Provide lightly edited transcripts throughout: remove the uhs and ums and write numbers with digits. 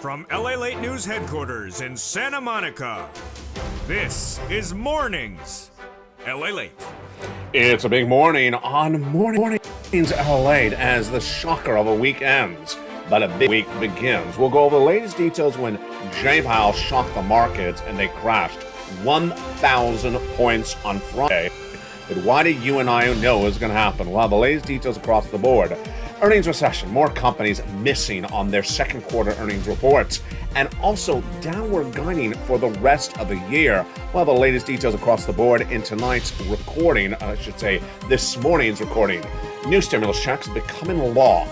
From LALATE News headquarters in Santa Monica, this is Mornings LALATE. It's a big morning on Mornings LALATE as the shocker of a week ends, but a big week begins. We'll go over the latest details when Jay Powell shocked the markets and they crashed 1,000 points on Friday. But why did you and I know it was going to happen? Well, the latest details across the board. Earnings recession, more companies missing on their second quarter earnings reports, and also downward guiding for the rest of the year. Well, the latest details across the board in tonight's recording, this morning's recording. New stimulus checks becoming law.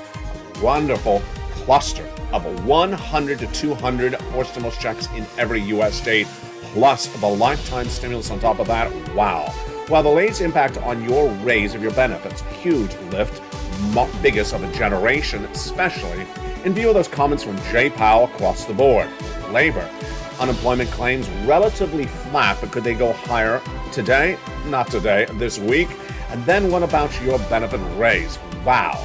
A wonderful cluster of 100 to 200 more stimulus checks in every U.S. state, plus the lifetime stimulus on top of that. Wow. Well, the latest impact on your raise of your benefits, huge lift, biggest of a generation, especially in view of those comments from Jay Powell across the board. Labor, unemployment claims relatively flat, but could they go higher today? Not today, this week. And then what about your benefit raise? Wow,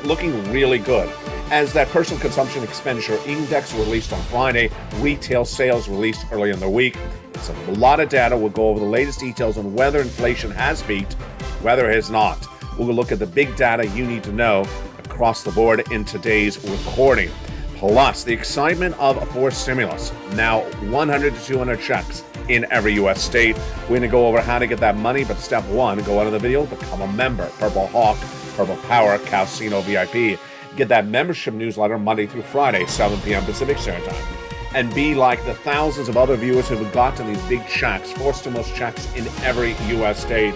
looking really good. As that personal consumption expenditure index released on Friday, retail sales released early in the week. So a lot of data. We'll go over the latest details on whether inflation has peaked, whether it has not. We'll look at the big data you need to know across the board in today's recording. Plus, the excitement of forced stimulus. Now 100 to 200 checks in every U.S. state. We're going to go over how to get that money, but step one, go out of the video, become a member. Purple Hawk, Purple Power, Casino VIP. Get that membership newsletter Monday through Friday, 7 p.m. Pacific Standard Time. And be like the thousands of other viewers who have gotten these big checks, forced stimulus checks in every U.S. state.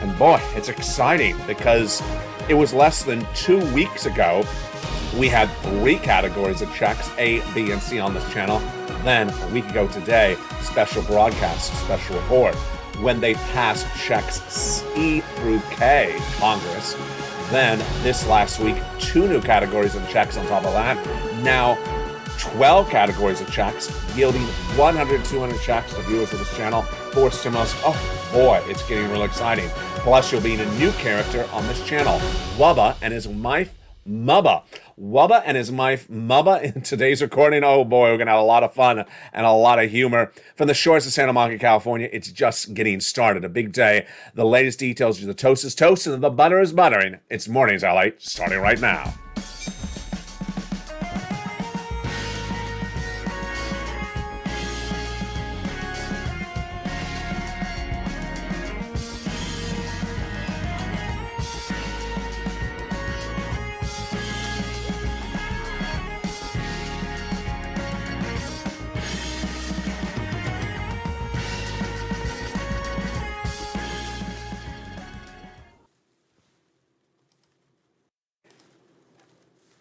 And boy, it's exciting because it was less than 2 weeks ago we had 3 categories of checks, A, B, and C on this channel. Then a week ago today, special broadcast, special report, when they passed checks C through K, Congress. Then this last week, 2 new categories of checks on top of that. Now 12 categories of checks, yielding 100, 200 checks to viewers of this channel for stimulus. Oh boy, it's getting real exciting. Plus, you'll be in a new character on this channel, Wubba and his wife, Mubba. Wubba and his wife, Mubba, in today's recording. Oh boy, we're going to have a lot of fun and a lot of humor. From the shores of Santa Monica, California, it's just getting started. A big day. The latest details, the toast is toasting and the butter is buttering. It's Mornings LA, starting right now.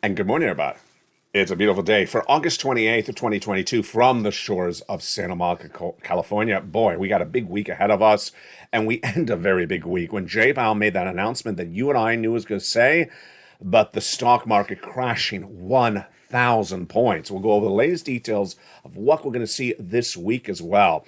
And good morning, everybody. It's a beautiful day for August 28th of 2022 from the shores of Santa Monica, California. Boy, we got a big week ahead of us, and we end a very big week when Jay Powell made that announcement that you and I knew was going to say, but the stock market crashing 1,000 points. We'll go over the latest details of what we're going to see this week as well.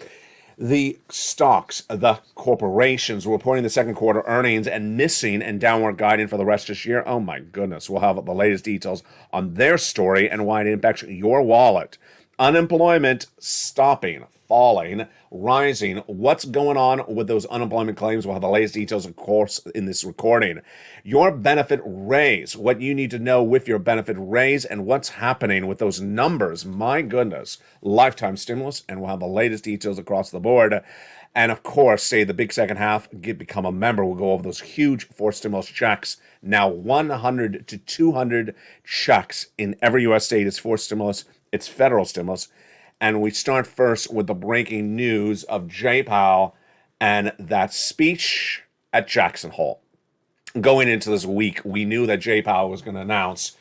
The stocks, the corporations reporting the second quarter earnings and missing and downward guiding for the rest of this year. Oh my goodness. We'll have the latest details on their story and why it impacts your wallet. Unemployment stopping, falling, rising. What's going on with those unemployment claims? We'll have the latest details, of course, in this recording. Your benefit raise, what you need to know with your benefit raise and what's happening with those numbers. My goodness. Lifetime stimulus, and we'll have the latest details across the board. And of course, say the big second half, become a member. We'll go over those huge forced stimulus checks. Now 100 to 200 checks in every U.S. state is forced stimulus. It's federal stimulus. And we start first with the breaking news of Jay Powell and that speech at Jackson Hole. Going into this week, we knew that Jay Powell was going to announce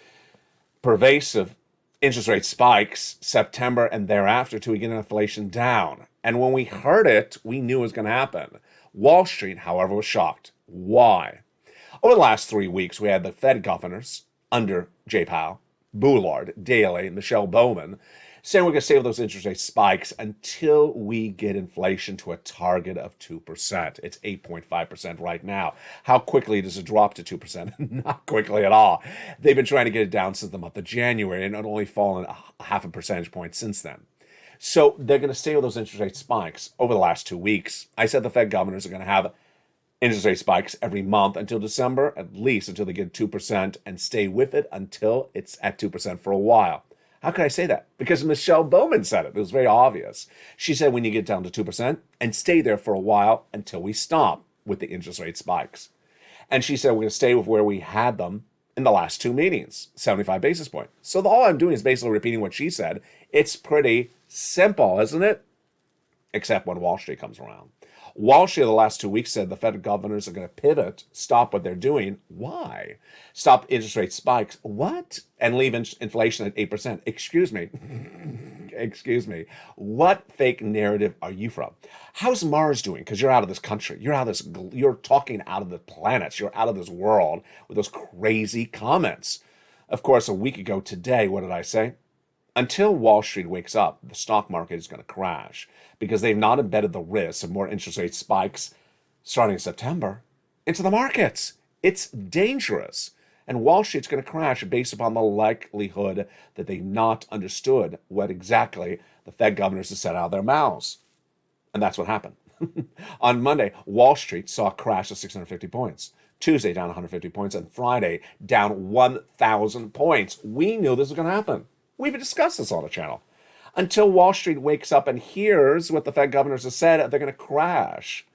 pervasive interest rate spikes September and thereafter to get inflation down. And when we heard it, we knew it was going to happen. Wall Street, however, was shocked. Why? Over the last 3 weeks, we had the Fed governors under Jay Powell, Bullard, Daley, Michelle Bowman, saying we're going to stay with those interest rate spikes until we get inflation to a target of 2%. It's 8.5% right now. How quickly does it drop to 2%? Not quickly at all. They've been trying to get it down since the month of January, and it only fallen a half a percentage point since then. So they're going to stay with those interest rate spikes over the last 2 weeks. I said the Fed governors are going to have interest rate spikes every month until December, at least until they get 2%, and stay with it until it's at 2% for a while. How could I say that? Because Michelle Bowman said it. It was very obvious. She said we need to get down to 2% and stay there for a while until we stop with the interest rate spikes. And she said we're going to stay with where we had them in the last 2 meetings, 75 basis points. So all I'm doing is basically repeating what she said. It's pretty simple, isn't it? Except when Wall Street comes around. Wall Street the last 2 weeks said the Fed governors are going to pivot, stop what they're doing. Why? Stop interest rate spikes. What? And leave inflation at 8%. Excuse me. Excuse me. What fake narrative are you from? How's Mars doing? Because you're out of this country. You're talking out of the planets. You're out of this world with those crazy comments. Of course, a week ago today, what did I say? Until Wall Street wakes up, the stock market is going to crash because they've not embedded the risk of more interest rate spikes starting in September into the markets. It's dangerous. And Wall Street's going to crash based upon the likelihood that they've not understood what exactly the Fed governors have said out of their mouths. And that's what happened. On Monday, Wall Street saw a crash of 650 points. Tuesday, down 150 points. And Friday, down 1,000 points. We knew this was going to happen. We've discussed this on the channel. Until Wall Street wakes up and hears what the Fed governors have said, they're going to crash.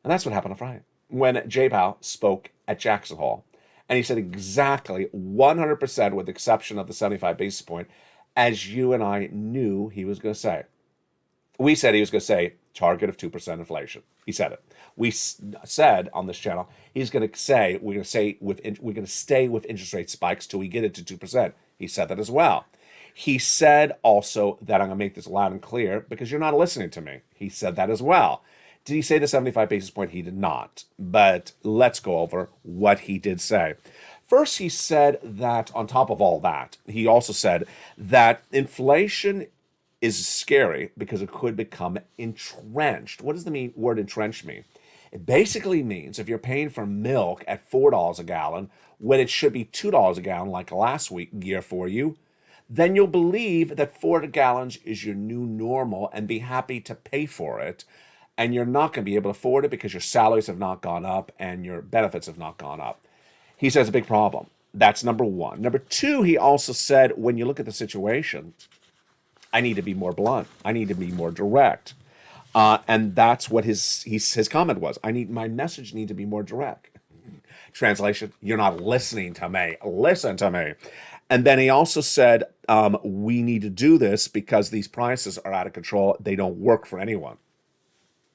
And that's what happened on Friday when Jay Powell spoke at Jackson Hole. And he said exactly 100% with the exception of the 75 basis point, as you and I knew he was going to say. We said he was going to say target of 2% inflation. He said it. We said on this channel, he's going to say, we're going to stay with interest rate spikes till we get it to 2%. He said that as well. He said also that I'm going to make this loud and clear because you're not listening to me. He said that as well. Did he say the 75 basis point? He did not. But let's go over what he did say. First, he said that on top of all that, he also said that inflation is scary because it could become entrenched. What does the word entrenched mean? It basically means if you're paying for milk at $4 a gallon when it should be $2 a gallon like last year for you, then you'll believe that 4 gallons is your new normal and be happy to pay for it. And you're not going to be able to afford it because your salaries have not gone up and your benefits have not gone up. He says a big problem. That's number one. Number two, he also said, when you look at the situation, I need to be more blunt. I need to be more direct. And that's what his comment was. My message need to be more direct. Translation, you're not listening to me. Listen to me. And then he also said, we need to do this because these prices are out of control. They don't work for anyone.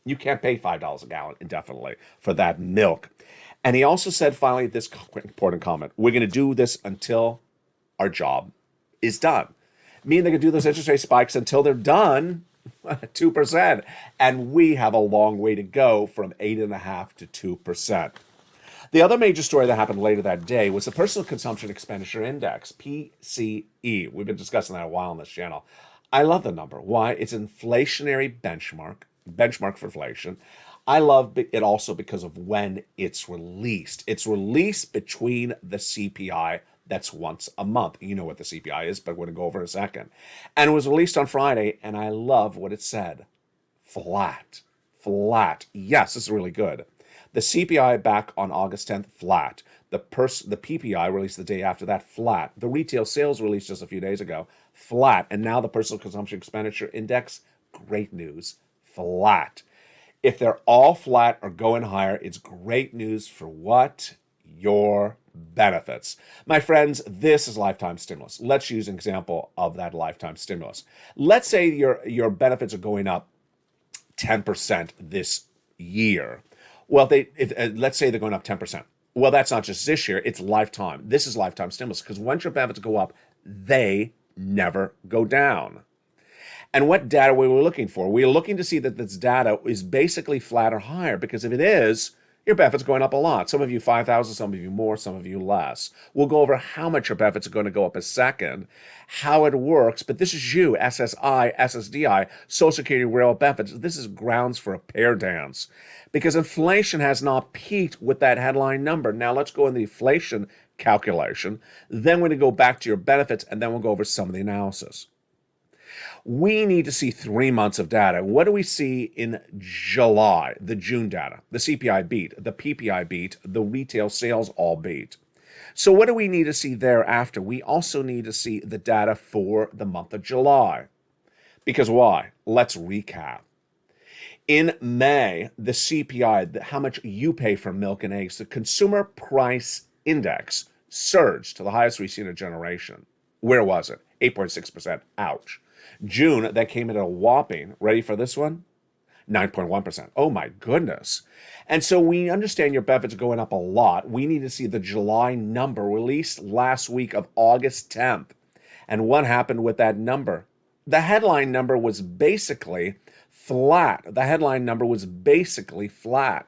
You can't pay $5 a gallon indefinitely for that milk. And he also said, finally, this important comment, we're going to do this until our job is done. Meaning they're going to do those interest rate spikes until they're done, 2%. And we have a long way to go from 8.5% to 2%. The other major story that happened later that day was the Personal Consumption Expenditure Index, PCE. We've been discussing that a while on this channel. I love the number. Why? It's an inflationary benchmark for inflation. I love it also because of when it's released. It's released between the CPI. That's once a month. You know what the CPI is, but we're going to go over in a second. And it was released on Friday, and I love what it said. Flat. Yes, this is really good. The CPI back on August 10th, flat. The PPI released the day after that, flat. The retail sales released just a few days ago, flat. And now the Personal Consumption Expenditure Index, great news, flat. If they're all flat or going higher, it's great news for what? Your benefits. My friends, this is lifetime stimulus. Let's use an example of that lifetime stimulus. Let's say your benefits are going up 10% this year. Well, let's say they're going up 10%. Well, that's not just this year, it's lifetime. This is lifetime stimulus because once your benefits go up, they never go down. And what data were we looking for? We were looking to see that this data is basically flat or higher because if it is, your benefits are going up a lot. Some of you 5,000, some of you more, some of you less. We'll go over how much your benefits are going to go up a second, how it works, but this is you, SSI, SSDI, Social Security Rail benefits. This is grounds for a pear dance because inflation has not peaked with that headline number. Now let's go in the inflation calculation. Then we're going to go back to your benefits, and then we'll go over some of the analysis. We need to see 3 months of data. What do we see in July? The June data. The CPI beat, the PPI beat, the retail sales all beat. So what do we need to see thereafter? We also need to see the data for the month of July. Because why? Let's recap. In May, the CPI, how much you pay for milk and eggs, the consumer price index surged to the highest we've seen in a generation. Where was it? 8.6%. Ouch. June, that came in at a whopping, ready for this one? 9.1%. Oh my goodness. And so we understand your benefits are going up a lot. We need to see the July number released last week of August 10th. And what happened with that number? The headline number was basically flat. The headline number was basically flat.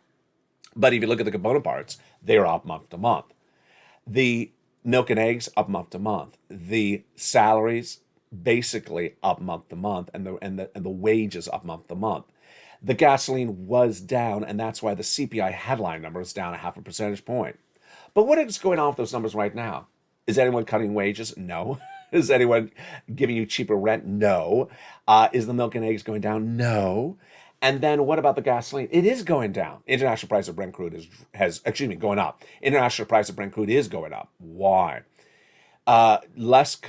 But if you look at the component parts, they're up month to month. The milk and eggs up month to month. The salaries basically up month to month, and the wages up month to month. The gasoline was down, and that's why the CPI headline number is down 0.5 percentage point. But what is going on with those numbers right now? Is anyone cutting wages? No. Is anyone giving you cheaper rent? No. Is the milk and eggs going down? No. And then what about the gasoline? It is going down. International price of Brent crude going up. International price of Brent crude is going up. Why? Less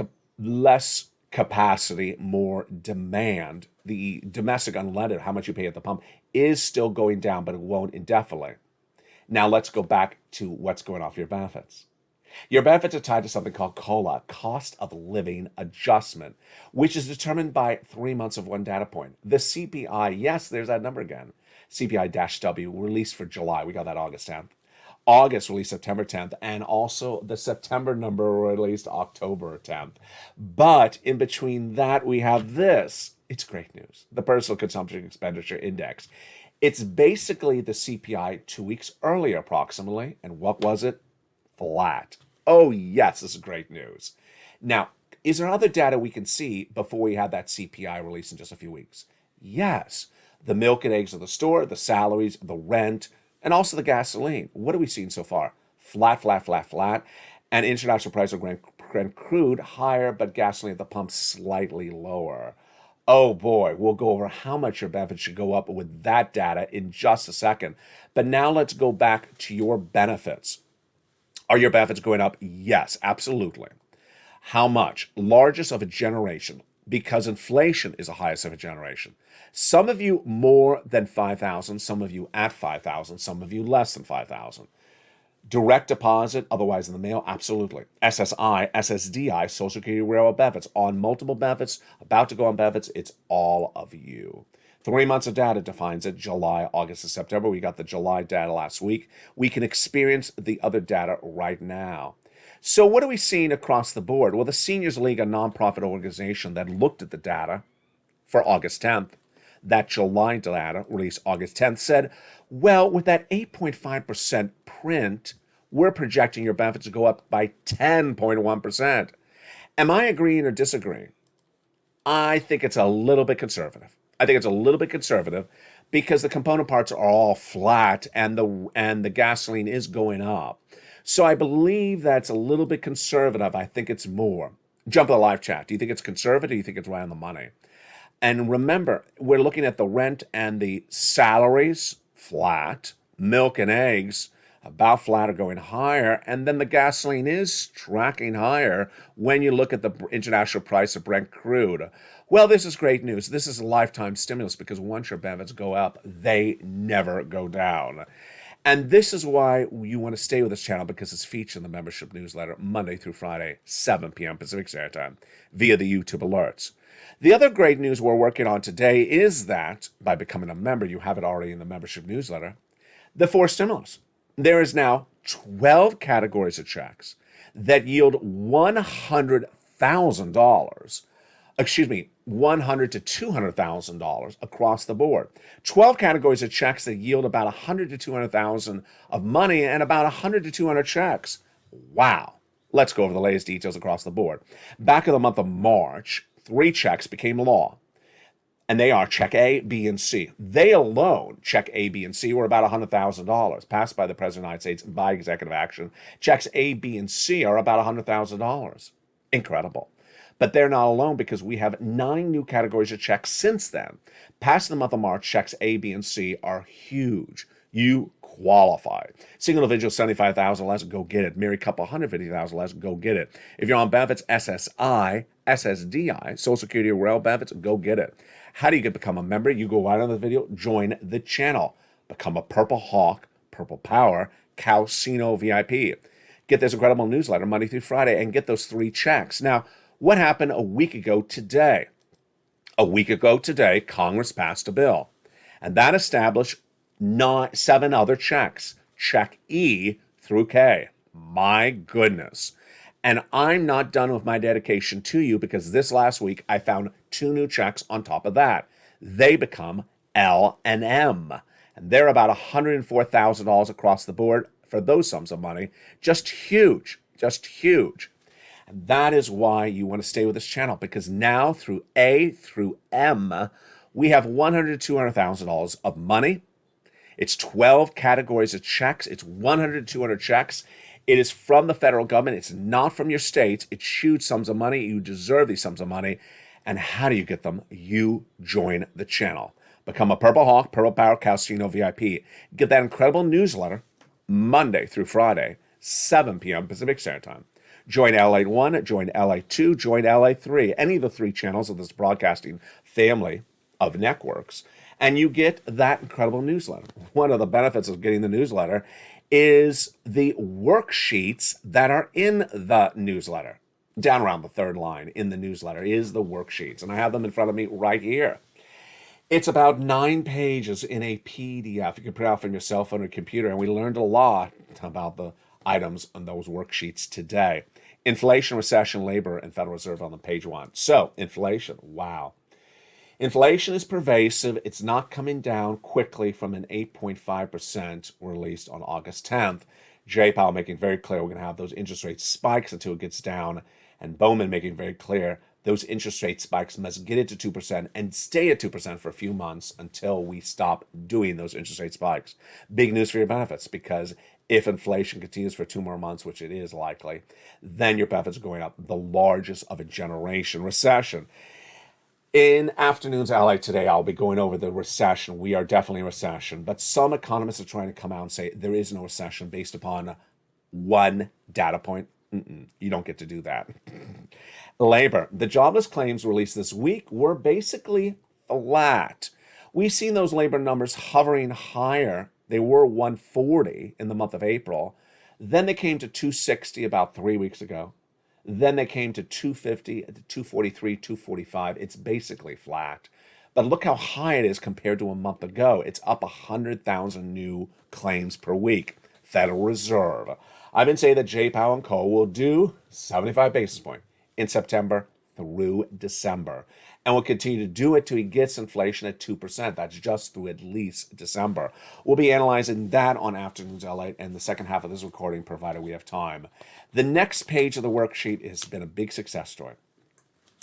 capacity, more demand. The domestic unleaded, how much you pay at the pump, is still going down, but it won't indefinitely. Now let's go back to what's going on for your benefits. Your benefits are tied to something called COLA, cost of living adjustment, which is determined by 3 months of one data point. The CPI, yes, there's that number again. CPI-W released for July. We got that August 10th. August released September 10th, and also the September number released October 10th. But in between that, we have this. It's great news. The Personal Consumption Expenditure Index. It's basically the CPI 2 weeks earlier, approximately. And what was it? Flat. Oh, yes, this is great news. Now, is there other data we can see before we have that CPI release in just a few weeks? Yes. The milk and eggs of the store, the salaries, the rent, and also the gasoline. What are we seeing so far? Flat, flat, flat, flat. And international price of Brent crude higher, but gasoline at the pump slightly lower. Oh boy, we'll go over how much your benefits should go up with that data in just a second. But now let's go back to your benefits. Are your benefits going up? Yes, absolutely. How much? Largest of a generation, because inflation is the highest of a generation. Some of you more than 5,000, some of you at 5,000, some of you less than 5,000. Direct deposit, otherwise in the mail, absolutely. SSI, SSDI, Social Security Railroad benefits, on multiple benefits, about to go on benefits, it's all of you. 3 months of data defines it, July, August, and September. We got the July data last week. We can experience the other data right now. So what are we seeing across the board? Well, the Seniors League, a nonprofit organization that looked at the data for August 10th, that July data released August 10th, said, well, with that 8.5% print, we're projecting your benefits to go up by 10.1%. Am I agreeing or disagreeing? I think it's a little bit conservative. Because the component parts are all flat and the gasoline is going up. So I believe that's a little bit conservative. I think it's more. Jump to the live chat. Do you think it's conservative or do you think it's right on the money? And remember, we're looking at the rent and the salaries, flat, milk and eggs, about flat or going higher, and then the gasoline is tracking higher when you look at the international price of Brent crude. Well, this is great news. This is a lifetime stimulus because once your benefits go up, they never go down. And this is why you want to stay with this channel, because it's featured in the membership newsletter Monday through Friday, 7 p.m. Pacific Standard Time, via the YouTube alerts. The other great news we're working on today is that by becoming a member, you have it already in the membership newsletter, the 4 stimulus. There is now 12 categories of checks that yield $100,000 $100 to $200,000 across the board. 12 categories of checks that yield about 100 to 200,000 of money and about 100 to 200 checks. Wow. Let's go over the latest details across the board. Back in the month of March, 3 checks became law. And they are check A, B, and C. They alone, check A, B, and C, were about $100,000 passed by the President of the United States by executive action. Checks A, B, and C are about $100,000. Incredible. But they're not alone because we have 9 new categories of checks since then. Past the month of March, checks A, B, and C are huge. You qualify. Single individual, 75,000 less, go get it. Married couple, 150,000 less, go get it. If you're on benefits, SSI, SSDI, Social Security or Rail benefits, go get it. How do you become a member? You go right on the video, join the channel. Become a Purple Hawk, Purple Power, Calcino VIP. Get this incredible newsletter Monday through Friday and get those 3 checks. Now, what happened a week ago today? A week ago today, Congress passed a bill, and that established 7 other checks, check E through K. My goodness. And I'm not done with my dedication to you because this last week I found 2 new checks on top of that. They become L and M, and they're about $104,000 across the board for those sums of money. Just huge, just huge. And that is why you want to stay with this channel, because now through A through M, we have $100,000 to $200,000 of money. It's 12 categories of checks. It's 100 to 200 checks. It is from the federal government. It's not from your states. It's huge sums of money. You deserve these sums of money. And how do you get them? You join the channel. Become a Purple Hawk, Purple Power, Calcino VIP. Get that incredible newsletter Monday through Friday, 7 p.m. Pacific Standard Time. Join LALATE 1, join LALATE 2, join LALATE 3, any of the 3 channels of this broadcasting family of networks, and you get that incredible newsletter. One of the benefits of getting the newsletter is the worksheets that are in the newsletter. Down around the 3rd line in the newsletter is the worksheets, and I have them in front of me right here. It's about 9 pages in a PDF. You can print out from your cell phone or computer, and we learned a lot about the items on those worksheets today. Inflation, recession, labor, and Federal Reserve on the page 1. So, inflation, wow. Inflation is pervasive. It's not coming down quickly from an 8.5% released on August 10th. Jay Powell making very clear we're going to have those interest rate spikes until it gets down. And Bowman making very clear those interest rate spikes must get it to 2% and stay at 2% for a few months until we stop doing those interest rate spikes. Big news for your benefits, because if inflation continues for 2 more months, which it is likely, then your benefits are going up, the largest of a generation. Recession. In Afternoons LA today, I'll be going over the recession. We are definitely in recession, but some economists are trying to come out and say there is no recession based upon one data point. You don't get to do that. Labor. The jobless claims released this week were basically flat. We've seen those labor numbers hovering higher. They were 140 in the month of April. Then they came to 260 about 3 weeks ago. Then they came to 250, 243, 245. It's basically flat. But look how high it is compared to a month ago. It's up 100,000 new claims per week. Federal Reserve. I've been saying that Jay Powell and Co. will do 75 basis points in September through December. And will continue to do it till he gets inflation at 2%. That's just through at least December. We'll be analyzing that on Afternoons LA and the second half of this recording, provided we have time. The next page of the worksheet has been a big success story.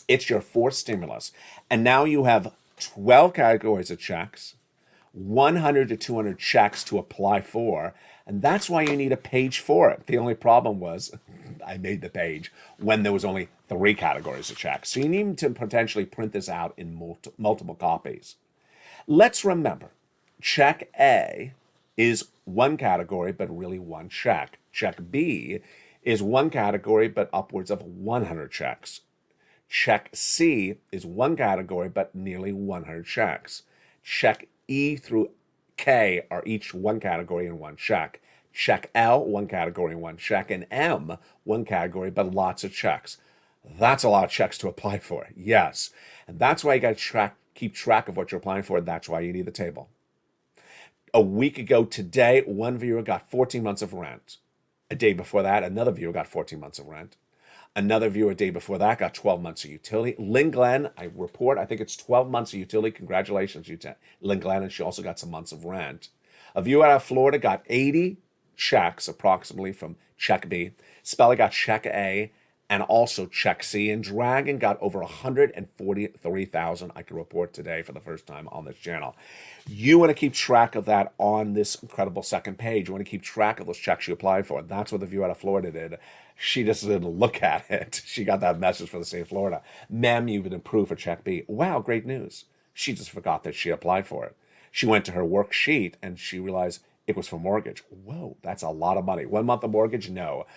It's your 4th stimulus. And now you have 12 categories of checks, 100 to 200 checks to apply for, and that's why you need a page for it. The only problem was I made the page when there was only 3 categories of checks. So you need to potentially print this out in multiple copies. Let's remember, check A is 1 category, but really 1 check. Check B is 1 category, but upwards of 100 checks. Check C is 1 category, but nearly 100 checks. Check E through K are each 1 category and 1 check. Check L, 1 category and 1 check. And M, 1 category, but lots of checks. That's a lot of checks to apply for, yes. And that's why you got to keep track of what you're applying for. That's why you need the table. A week ago today, 1 viewer got 14 months of rent. A day before that, another viewer got 14 months of rent. Another viewer a day before that got 12 months of utility. Lynn Glenn, I think it's 12 months of utility. Congratulations, Lynn Glenn, and she also got some months of rent. A viewer out of Florida got 80 checks approximately from check B. Spelly got check A and also check C. And Dragon got over 143,000, I can report today for the first time on this channel. You want to keep track of that on this incredible second page. You want to keep track of those checks you applied for. That's what the viewer out of Florida did. She just didn't look at it. She got that message from the state of Florida. Ma'am, you've been approved for check B. Wow, great news. She just forgot that she applied for it. She went to her worksheet and she realized it was for mortgage. Whoa, that's a lot of money. 1 month of mortgage? No.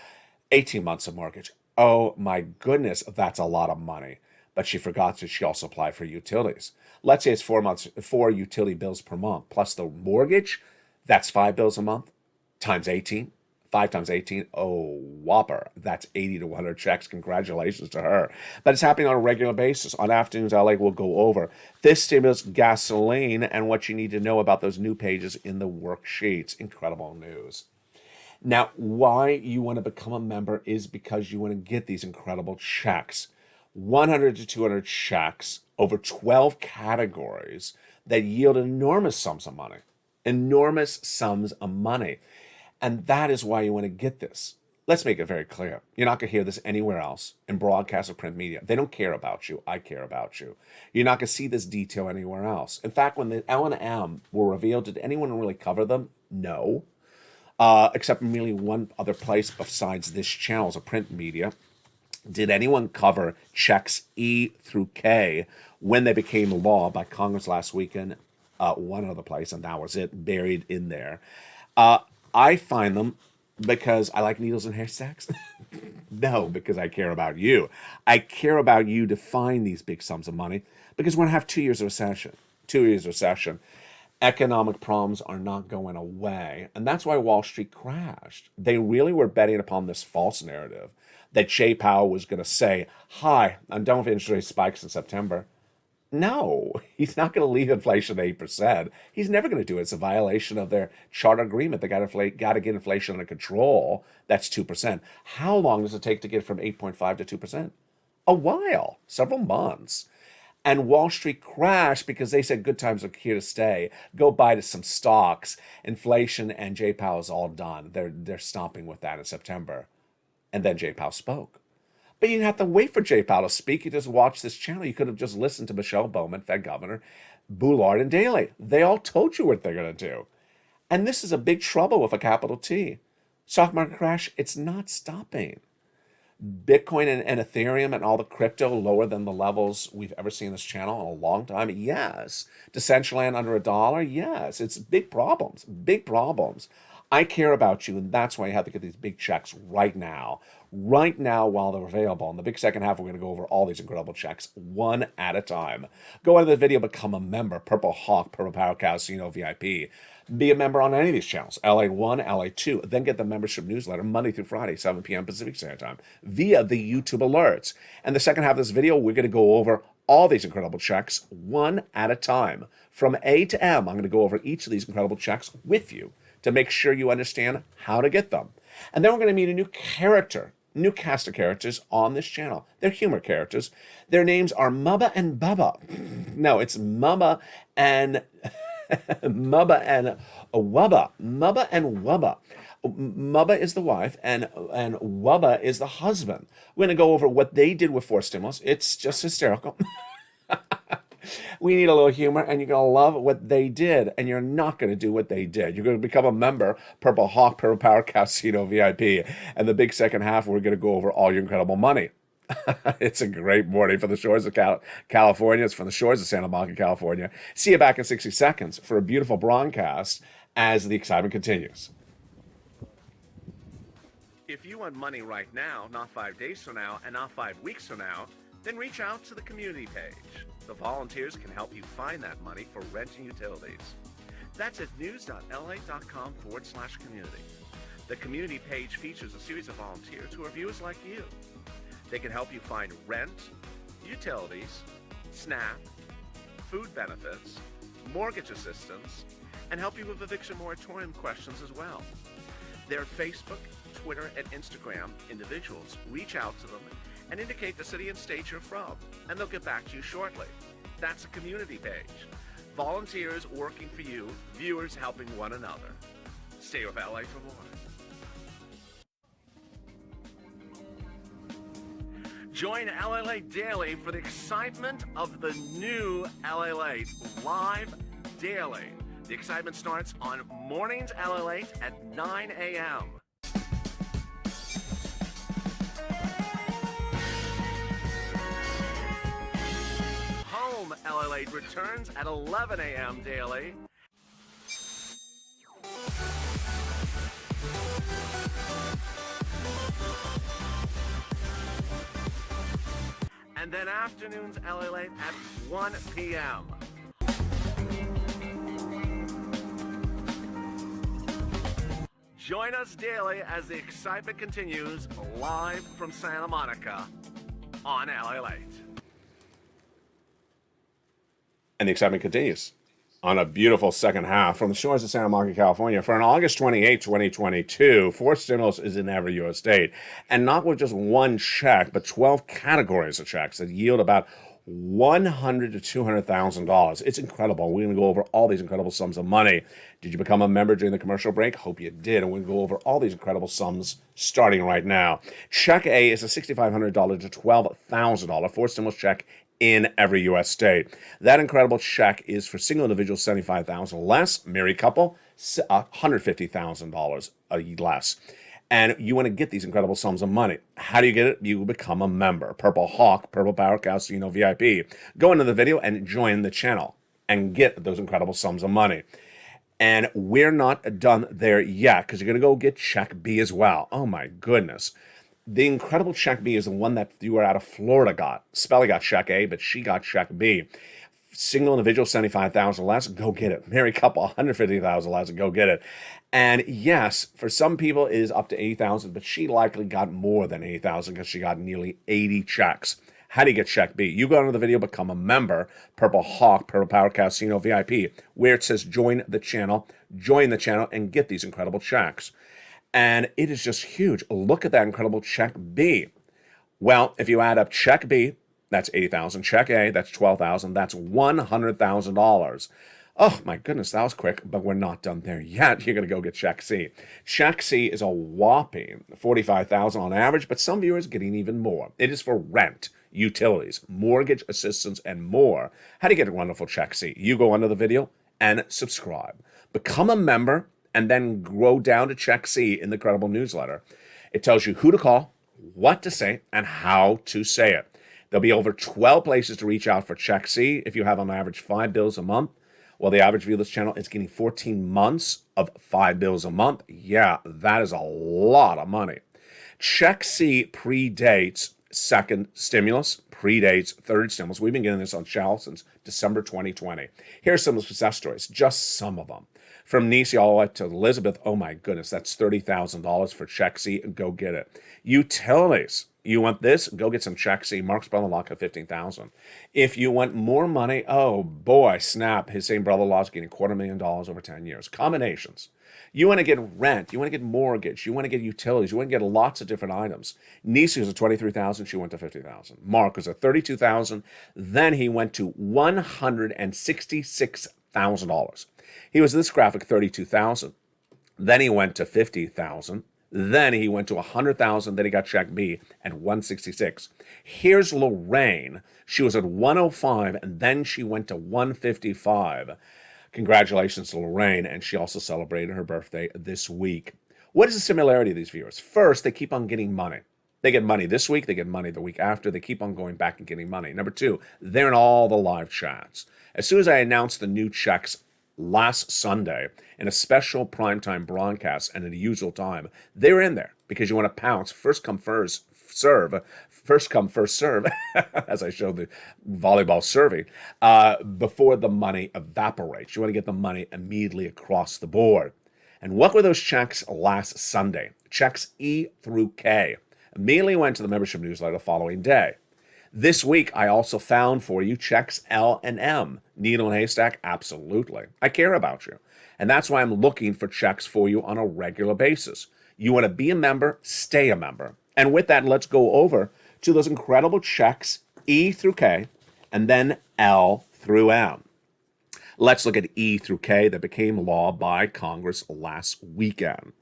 18 months of mortgage. Oh my goodness, that's a lot of money. But she forgot that she also applied for utilities. Let's say it's 4 months, 4 utility bills per month, plus the mortgage. That's 5 bills a month times 18. 5 times 18, oh, whopper. That's 80 to 100 checks. Congratulations to her. But it's happening on a regular basis. On Afternoons LA, we'll go over this stimulus, gasoline, and what you need to know about those new pages in the worksheets. Incredible news. Now, why you want to become a member is because you want to get these incredible checks. 100 to 200 checks over 12 categories that yield enormous sums of money. Enormous sums of money. And that is why you want to get this. Let's make it very clear. You're not going to hear this anywhere else in broadcast or print media. They don't care about you. I care about you. You're not going to see this detail anywhere else. In fact, when the L&M were revealed, did anyone really cover them? No. Except merely one other place besides this channel as a print media. Did anyone cover checks E through K when they became law by Congress last weekend? One other place, and that was it, buried in there. I find them because I like needles and haystacks. No, because I care about you. I care about you to find these big sums of money because we're going to have 2 years of recession. 2 years of recession. Economic problems are not going away. And that's why Wall Street crashed. They really were betting upon this false narrative that Jay Powell was going to say, hi, I'm done with interest rate spikes in September. No, he's not going to leave inflation at 8%. He's never going to do it. It's a violation of their charter agreement. They got to get inflation under control. That's 2%. How long does it take to get from 8.5 to 2%? A while, several months. And Wall Street crashed because they said good times are here to stay. Go buy some stocks. Inflation and Jay Powell's all done. They're stomping with that in September. And then Jay Powell spoke. But you didn't have to wait for Jay Powell to speak. You just watched this channel. You could have just listened to Michelle Bowman, Fed Governor, Boulard, and Daley. They all told you what they're going to do. And this is a big trouble with a capital T. Stock market crash, it's not stopping. Bitcoin and Ethereum and all the crypto lower than the levels we've ever seen in this channel in a long time? Yes. Decentraland under $1? Yes. It's big problems. Big problems. I care about you, and that's why you have to get these big checks right now while they're available. In the big second half, we're going to go over all these incredible checks one at a time. Go into the video, become a member, Purple Hawk, Purple Power Casino VIP. Be a member on any of these channels, LA1, LA2, then get the membership newsletter Monday through Friday, 7 p.m. Pacific Standard Time, via the YouTube alerts. And the second half of this video, we're going to go over all these incredible checks one at a time. From A to M, I'm going to go over each of these incredible checks with you to make sure you understand how to get them. And then we're going to meet a new character, new cast of characters on this channel. They're humor characters. Their names are Mubba and Bubba. No, it's Mubba and Mubba and Wubba. Mubba and Wubba. Mubba is the wife and Wubba is the husband. We're going to go over what they did with forced stimulus. It's just hysterical. We need a little humor, and you're going to love what they did, and you're not going to do what they did. You're going to become a member, Purple Hawk, Purple Power Casino VIP. And the big second half, we're going to go over all your incredible money. It's a great morning for the shores of California. It's from the shores of Santa Monica, California. See you back in 60 seconds for a beautiful broadcast as the excitement continues. If you want money right now, not 5 days from now, and not 5 weeks from now, then reach out to the community page. The volunteers can help you find that money for rent and utilities. That's at news.la.com/community. The community page features a series of volunteers who are viewers like you. They can help you find rent, utilities, SNAP, food benefits, mortgage assistance, and help you with eviction moratorium questions as well. They're Facebook, Twitter and Instagram individuals, reach out to them and indicate the city and state you're from, and they'll get back to you shortly. That's a community page. Volunteers working for you, viewers helping one another. Stay with LA for more. Join LALATE Daily for the excitement of the new LALATE live daily. The excitement starts on Mornings LALATE at 9 a.m. Home LALATE returns at 11 a.m. daily. And then afternoons LALATE at 1 p.m. Join us daily as the excitement continues live from Santa Monica on LALATE. And the excitement continues on a beautiful second half from the shores of Santa Monica, California. For an August 28, 2022, 4 stimulus is in every U.S. state. And not with just one check, but 12 categories of checks that yield about $100,000 to $200,000. It's incredible. We're going to go over all these incredible sums of money. Did you become a member during the commercial break? Hope you did. And we're going to go over all these incredible sums starting right now. Check A is a $6,500 to $12,000 4 stimulus check in every U.S. state. That incredible check is for single individuals, $75,000 less. Married couple, $150,000 less. And you want to get these incredible sums of money. How do you get it? You become a member. Purple Hawk, Purple Power Casino VIP. Go into the video and join the channel and get those incredible sums of money. And we're not done there yet, because you're going to go get check B as well. Oh my goodness. The incredible check B is the one that you were out of Florida got. Spelly got check A, but she got check B. Single individual, $75,000 less, go get it. Married couple, $150,000 less, go get it. And yes, for some people it is up to $80,000, but she likely got more than $80,000 because she got nearly 80 checks. How do you get check B? You go into the video, become a member, Purple Hawk, Purple Power Casino VIP, where it says join the channel, and get these incredible checks. And it is just huge. Look at that incredible check B. Well, if you add up check B, that's $80,000. Check A, that's $12,000. That's $100,000. Oh my goodness, that was quick, but we're not done there yet. You're going to go get check C. Check C is a whopping $45,000 on average, but some viewers getting even more. It is for rent, utilities, mortgage assistance, and more. How do you get a wonderful check C? You go under the video and subscribe. Become a member, and then go down to check C in the Credible newsletter. It tells you who to call, what to say, and how to say it. There'll be over 12 places to reach out for check C. If you have on average 5 bills a month, well, the average view of this channel is getting 14 months of 5 bills a month. Yeah, that is a lot of money. Check C predates second stimulus, predates third stimulus. We've been getting this on Shell since December 2020. Here's some success stories, just some of them. From Nisi all the way to Elizabeth, oh my goodness, that's $30,000 for check C. Go get it. Utilities. You want this? Go get some check C. Mark's brother-in-law got $15,000. If you want more money, oh boy, snap. His same brother-in-law's getting $250,000 over 10 years. Combinations. You want to get rent. You want to get mortgage. You want to get utilities. You want to get lots of different items. Nisi was at $23,000. She went to $50,000. Mark was at $32,000. Then he went to $166,000. He was this graphic, $32,000. Then he went to $50,000. Then he went to $100,000. Then he got check B at $166,000. Here's Lorraine. She was at $105,000, and then she went to $155,000. Congratulations to Lorraine, and she also celebrated her birthday this week. What is the similarity of these viewers? First, they keep on getting money. They get money this week. They get money the week after. They keep on going back and getting money. Number two, they're in all the live chats. As soon as I announced the new checks last Sunday in a special primetime broadcast and at a usual time, they were in there because you want to pounce. First come, first serve. First come, first serve, as I showed the volleyball serving, before the money evaporates. You want to get the money immediately across the board. And what were those checks last Sunday? Checks E through K. Immediately went to the membership newsletter the following day. This week, I also found for you checks L and M. Needle and haystack? Absolutely. I care about you. And that's why I'm looking for checks for you on a regular basis. You want to be a member, stay a member. And with that, let's go over to those incredible checks, E through K, and then L through M. Let's look at E through K that became law by Congress last weekend.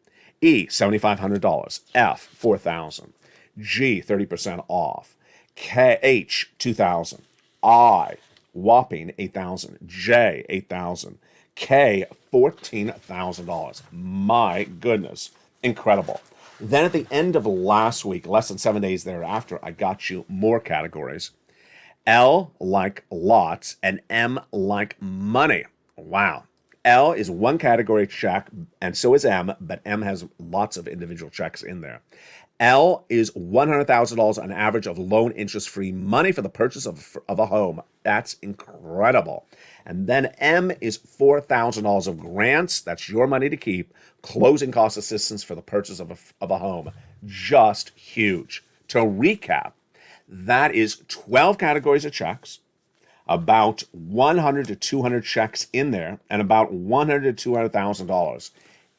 E, $7,500. F, $4,000. G, 30% off. K, H, $2,000. I, whopping $8,000. J, $8,000. K, $14,000. My goodness, incredible. Then at the end of last week, less than 7 days thereafter, I got you more categories. L like lots and M like money. Wow. L is one category check, and so is M, but M has lots of individual checks in there. L is $100,000 on average of loan interest-free money for the purchase of a home. That's incredible. And then M is $4,000 of grants. That's your money to keep. Closing cost assistance for the purchase of a home. Just huge. To recap, that is 12 categories of checks, about 100 to 200 checks in there, and about $100 to $200,000.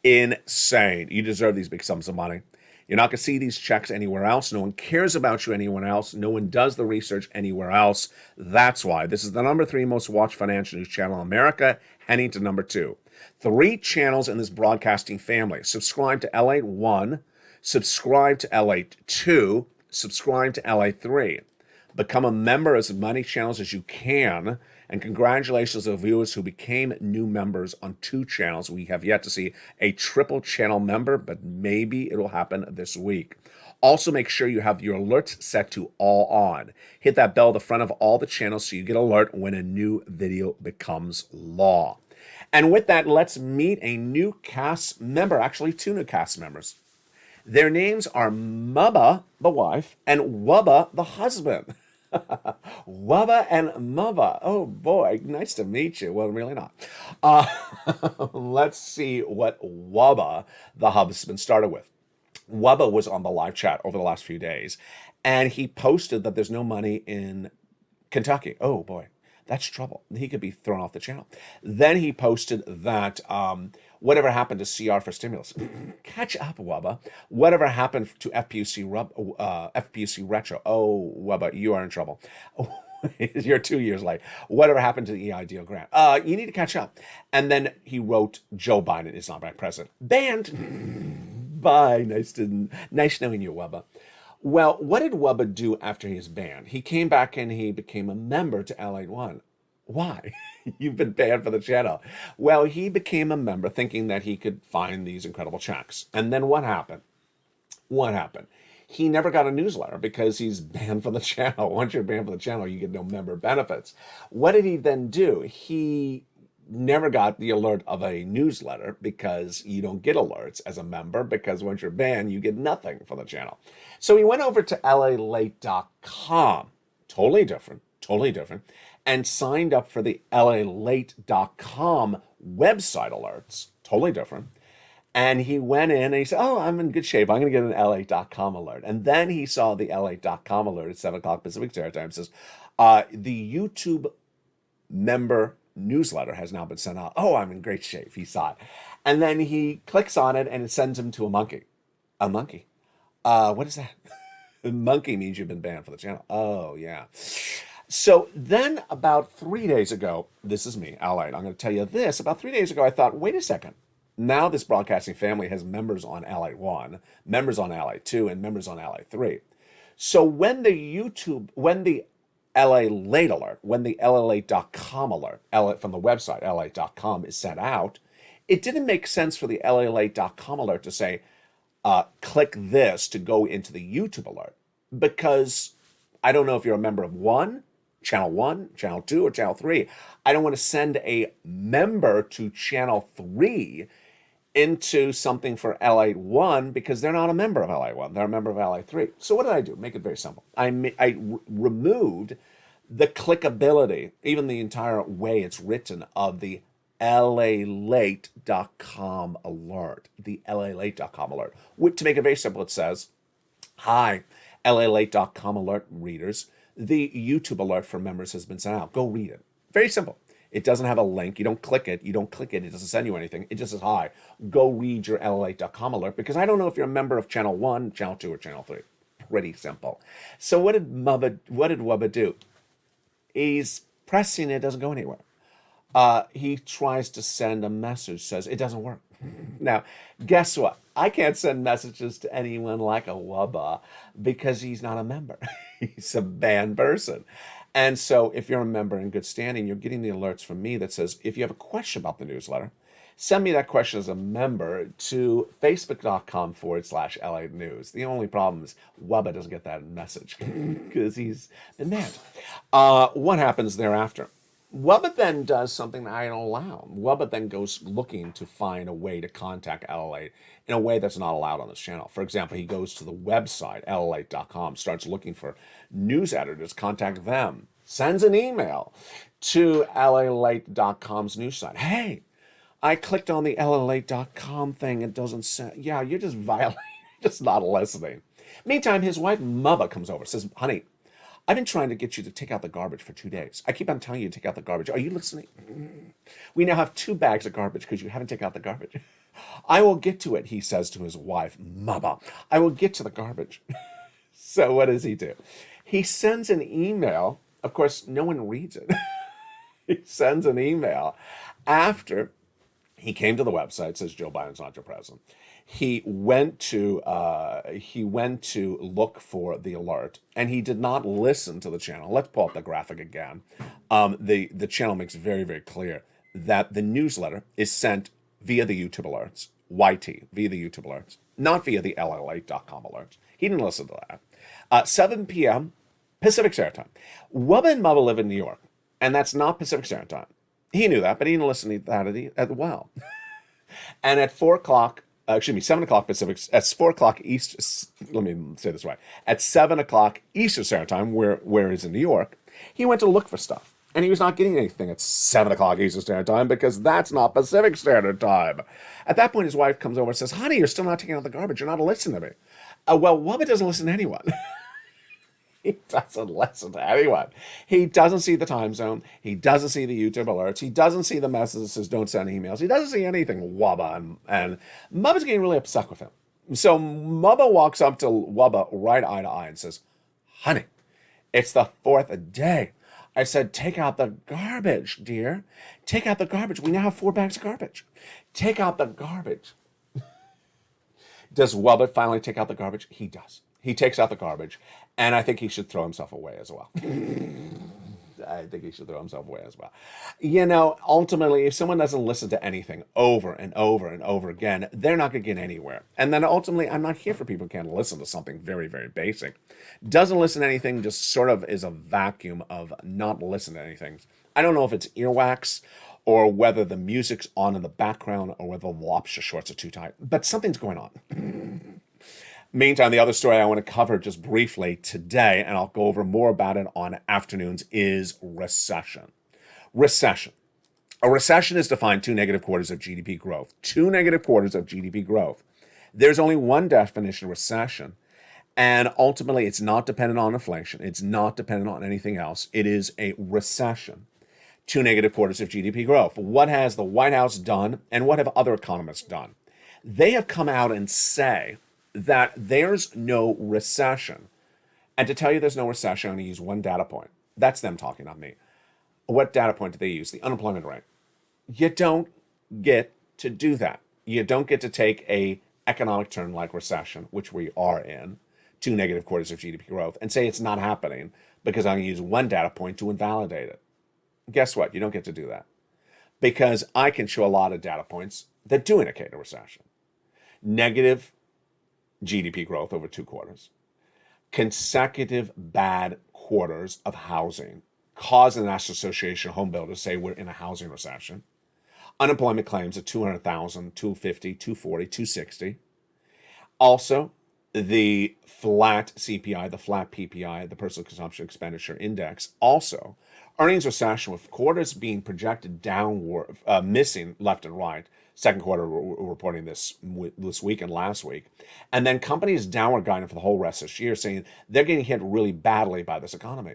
Insane. You deserve these big sums of money. You're not going to see these checks anywhere else. No one cares about you anywhere else. No one does the research anywhere else. That's why this is the number 3 most watched financial news channel in America, heading to number 2. 3 channels in this broadcasting family. Subscribe to LATE 1, subscribe to LATE 2, subscribe to LATE 3. Become a member as many channels as you can. And congratulations to the viewers who became new members on 2 channels. We have yet to see a triple channel member, but maybe it'll happen this week. Also, make sure you have your alerts set to all on. Hit that bell at the front of all the channels so you get alert when a new video becomes law. And with that, let's meet a new cast member, actually 2 new cast members. Their names are Mubba, the wife, and Wubba, the husband. Wubba and Mubba. Oh boy, nice to meet you. Well, really not. Let's see what Wubba, the husband, started with. Wubba was on the live chat over the last few days, and he posted that there's no money in Kentucky. Oh boy, that's trouble. He could be thrown off the channel. Then he posted that whatever happened to CR for stimulus? Catch up, Wubba. Whatever happened to FPUC retro? Oh, Wubba, you are in trouble. You're 2 years late. Whatever happened to the EIDL grant? You need to catch up. And then he wrote, Joe Biden is not my president. Banned. Bye. Nice knowing you, Wubba. Well, what did Wubba do after he was banned? He came back and he became a member to LATE 1. Why? You've been banned for the channel. Well, he became a member thinking that he could find these incredible checks. And then what happened? What happened? He never got a newsletter because he's banned from the channel. Once you're banned from the channel, you get no member benefits. What did he then do? He never got the alert of a newsletter because you don't get alerts as a member because once you're banned, you get nothing from the channel. So he went over to LALATE.com, totally different, and signed up for the LALATE.com website alerts, totally different. And he went in and he said, oh, I'm in good shape. I'm going to get an LALATE.com alert. And then he saw the LALATE.com alert at 7 o'clock Pacific Standard Time. It says, the YouTube member newsletter has now been sent out. Oh, I'm in great shape. He saw it. And then he clicks on it and it sends him to a monkey. A monkey. What is that? A monkey means you've been banned for the channel. Oh, yeah. So then about 3 days ago, this is me, LALATE. I'm going to tell you this. About 3 days ago, I thought, wait a second. Now this broadcasting family has members on LALATE 1, members on LALATE 2, and members on LALATE 3. So when the LALATE alert, when the LALATE.com alert from the website, LALATE.com, is sent out, it didn't make sense for the LALATE.com alert to say, click this to go into the YouTube alert. Because I don't know if you're a member of Channel 2, or Channel 3. I don't want to send a member to Channel 3 into something for LALATE 1 because they're not a member of LALATE 1. They're a member of LALATE 3. So what did I do? Make it very simple. I removed the clickability, even the entire way it's written, of the LALATE.com alert. The LALATE.com alert. To make it very simple, it says, hi, LALATE.com alert readers. The YouTube alert for members has been sent out. Go read it. Very simple. It doesn't have a link. You don't click it. You don't click it. It doesn't send you anything. It just says, hi, go read your LALATE.com alert, because I don't know if you're a member of Channel 1, Channel 2, or Channel 3. Pretty simple. So what did Wubba do? He's pressing it, doesn't go anywhere. He tries to send a message, says it doesn't work. Now, guess what? I can't send messages to anyone like a Wubba because he's not a member. He's a banned person. And so if you're a member in good standing, you're getting the alerts from me that says, if you have a question about the newsletter, send me that question as a member to facebook.com/LA News. The only problem is Wubba doesn't get that message because he's been banned. What happens thereafter? Wubba then does something that I don't allow. Wubba then goes looking to find a way to contact LALATE in a way that's not allowed on this channel. For example, he goes to the website, LALATE.com, starts looking for news editors, contact them, sends an email to LALATE.com's news site. Hey, I clicked on the LALATE.com thing. It doesn't say, yeah, you're just violating, just not listening. Meantime, his wife, Mubba, comes over, says, honey, I've been trying to get you to take out the garbage for 2 days. I keep on telling you to take out the garbage. Are you listening? We now have 2 bags of garbage because you haven't taken out the garbage. I will get to it, he says to his wife, Mubba. I will get to the garbage. So what does he do? He sends an email. Of course, no one reads it. He sends an email after he came to the website, says Joe Biden's not your president. He went to look for the alert, and he did not listen to the channel. Let's pull up the graphic again. The channel makes it very, very clear that the newsletter is sent via the YouTube alerts, YT, via the YouTube alerts, not via the LALATE.com alerts. He didn't listen to that. 7 p.m. Pacific Standard Time. Wubba and Mubba live in New York, and that's not Pacific Standard Time. He knew that, but he didn't listen to that as well. And at 7 o'clock Pacific, at 4 o'clock East, let me say this right, at 7 o'clock Eastern Standard Time, where he's in New York, he went to look for stuff. And he was not getting anything at 7 o'clock Eastern Standard Time because that's not Pacific Standard Time. At that point, his wife comes over and says, honey, you're still not taking out the garbage. You're not listening to me. Well, Wubba doesn't listen to anyone. He doesn't listen to anyone. He doesn't see the time zone. He doesn't see the YouTube alerts. He doesn't see the messages that says don't send emails. He doesn't see anything, Wubba. And Mubba's getting really upset with him. So Mubba walks up to Wubba right eye to eye and says, honey, it's the 4th day. I said, take out the garbage, dear. Take out the garbage. We now have 4 bags of garbage. Take out the garbage. Does Wubba finally take out the garbage? He does. He takes out the garbage, and I think he should throw himself away as well. You know, ultimately, if someone doesn't listen to anything over and over and over again, they're not going to get anywhere. And then ultimately, I'm not here for people who can't listen to something very, very basic. Doesn't listen to anything, just sort of is a vacuum of not listening to anything. I don't know if it's earwax or whether the music's on in the background or whether the lobster shorts are too tight, but something's going on. Meantime, the other story I want to cover just briefly today, and I'll go over more about it on afternoons, is recession. Recession. A recession is defined 2 negative quarters of GDP growth. 2 negative quarters of GDP growth. There's only one definition of recession, and ultimately it's not dependent on inflation. It's not dependent on anything else. It is a recession. 2 negative quarters of GDP growth. What has the White House done, and what have other economists done? They have come out and say that there's no recession. And to tell you there's no recession, I'm going to use one data point. That's them talking, not me. What data point do they use? The unemployment rate. You don't get to do that. You don't get to take a economic term like recession, which we are in, 2 negative quarters of GDP growth, and say it's not happening because I'm going to use one data point to invalidate it. Guess what? You don't get to do that. Because I can show a lot of data points that do indicate a recession. Negative GDP growth over 2 quarters, consecutive bad quarters of housing, causing the National Association of Home Builders to say we're in a housing recession, unemployment claims of 200,000, 250, 240, 260. Also, the flat CPI, the flat PPI, the Personal Consumption Expenditure Index, also earnings recession with quarters being projected downward, missing left and right. Second quarter reporting this week and last week. And then companies downward guiding for the whole rest of this year, saying they're getting hit really badly by this economy.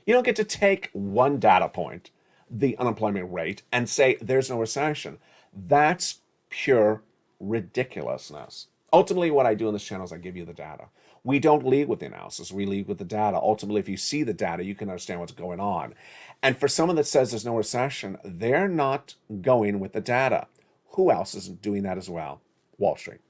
You don't get to take one data point the unemployment rate and say there's no recession. That's pure ridiculousness. Ultimately, what I do on this channel is I give you the data. We don't lead with the analysis, we lead with the data. Ultimately, if you see the data, you can understand what's going on. And for someone that says there's no recession, they're not going with the data. Who else isn't doing that as well? Wall Street.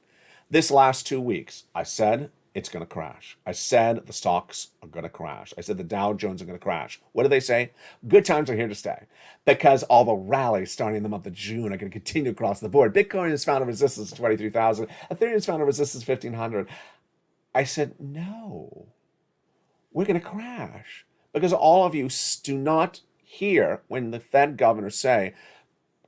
This last 2 weeks, I said it's going to crash. I said the stocks are going to crash. I said the Dow Jones are going to crash. What do they say? Good times are here to stay, because all the rallies starting in the month of June are going to continue across the board. Bitcoin has found a resistance of 23,000. Ethereum has found a resistance of 1,500. I said, no, we're going to crash, because all of you do not hear when the Fed governors say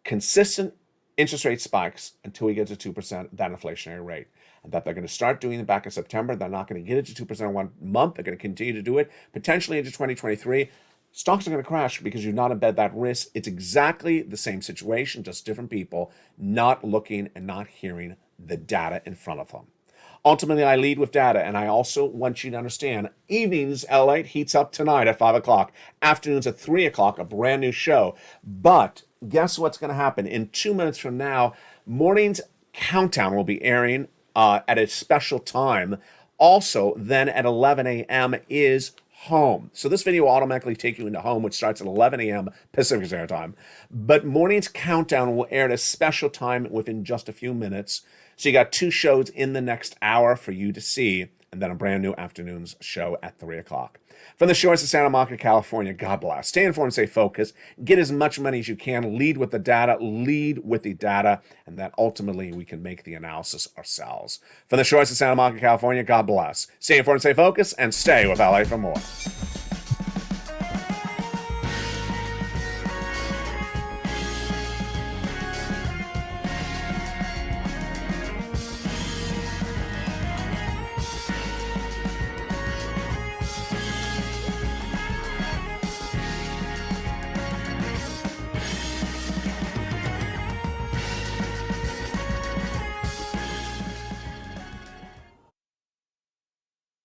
consistent interest rate spikes until we get to 2%, that inflationary rate. And that they're going to start doing it back in September. They're not going to get it to 2% in 1 month. They're going to continue to do it potentially into 2023. Stocks are going to crash because you not embed that risk. It's exactly the same situation, just different people not looking and not hearing the data in front of them. Ultimately, I lead with data, and I also want you to understand, evenings, LALATE heats up tonight at 5 o'clock, afternoons at 3 o'clock, a brand new show. But guess what's going to happen? In 2 minutes from now, Morning's Countdown will be airing at a special time. Also, then at 11 a.m. is Home. So this video will automatically take you into Home, which starts at 11 a.m. Pacific Standard Time. But Morning's Countdown will air at a special time within just a few minutes. So you got 2 shows in the next hour for you to see, and then a brand new afternoon's show at 3 o'clock. From the shores of Santa Monica, California, God bless. Stay informed, stay focused, get as much money as you can, lead with the data, and that ultimately we can make the analysis ourselves. From the shores of Santa Monica, California, God bless. Stay informed, stay focused, and stay with LA for more.